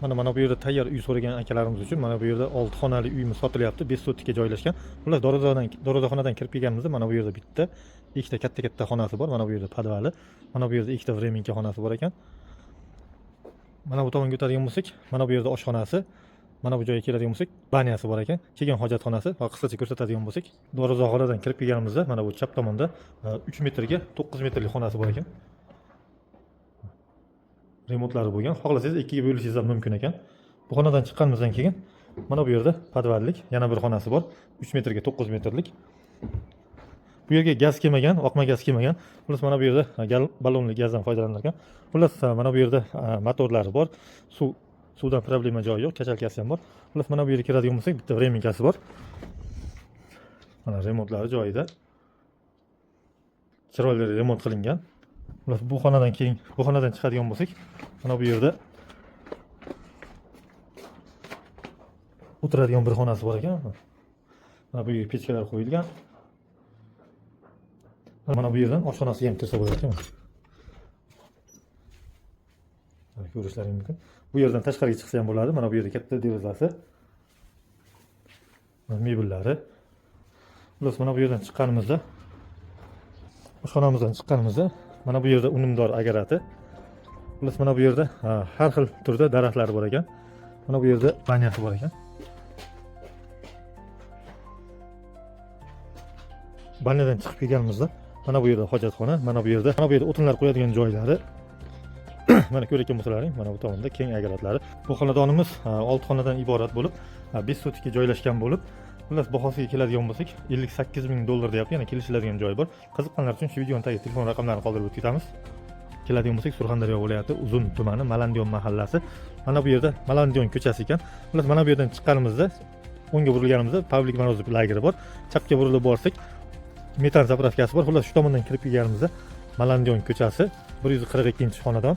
Mana bu yerda tayyor uy so'ragan akalarimiz uchun mana bu yerda 6 xonali uyimiz sotilyapti. 5 sotikka joylashgan. Xullas darvozaxonadan kirib kelganimizda mana bu yerda bitta, ikkita katta xonasi bor. Mana bu yerda podvali. Mana bu yerda ikkita vremenka xonasi bor ekan. Mana bu tomonga o'tadigan bo'lsak, mana bu yerda oshxonasi, mana bu joyga keladigan bo'lsak, banyasi bor ekan. Kelgan hojatxonasi va qisqacha ko'rsatadigan bo'lsak, darvozaxonadan kirib kelganimizda mana bu chap tomonda 3 metrga 9 metrlik xonasi bor ekan. Remontlari bo'lgan. Xohlasangiz ikkiga bo'lishingiz ham mumkin ekan. Bu xonadan chiqqanimizdan keyin mana bu yerda podvallik yana bir xonasi bor. 3 metrga 9 metrlik. Bu yerga gaz kelmagan, oqma gaz kelmagan. Xullas mana bu yerda ballonli gazdan foydalanilar ekan. Xullas mana bu yerda motorlari bor. Suvdan problema joyi yo'q, kachalkasi ham bor. Xullas mana bu yerga kiradigan bo'lsak, bitta vremenkasi bor. Mana remontlari joyida. Chiroyli remont qilingan. Xullas bu xonadan chiqadigan bo'lsak, mana bu yerda o'tiradigan bir xonasi bor ekan. Mana bu yerga pechkalar qo'yilgan. Mana bu yerdan oshxonasiga ham kirsa bo'lar ekan. Mana ko'rishlaring mumkin. Bu yerdan tashqariga chiqsa ham bo'ladi. Mana bu yerda katta derazasi. Mana mebellari. Xullas mana bu yerdan chiqqanimizda, oshxonamizdan chiqqanimizda mana bu yerda unumdor agarati. Xullas mana bu yerda har xil turda daraxtlar bor ekan. Mana bu yerda banyasi bor ekan. Banyadan chiqib kelganimizda mana bu yerda hojatxona, mana bu yerda o'tinlar qo'yadigan joylari. Mana ko'rayotgan bo'lsalaring, mana bu tomonda keng agaratlari. Bu xonadonimiz 6 xonadan iborat bo'lib, 5 sotikka joylashgan bo'lib, xullas bahosiga keladigan bo'lsak, $58,000 deyapti. Yana kelishiladigan joy bor. Qiziqqanlar uchun shu videoning tagiga telefon raqamlarini qoldirib o'tamiz. Keladigan bo'lsak, Surxondaryo viloyati Uzun tumani Malandiyon mahallasi. Mana bu yerda Malandiyon ko'chasi ekan. Xullas mana bu yerdan chiqqanimizda, o'ngga burilganimizda Pavlik Morozov lageri bor. Chapga burilib borsak, metan zapravkasi bor. Xullas shu tomondan kirib kelganimizda Malandiyon ko'chasi 142-xonadon.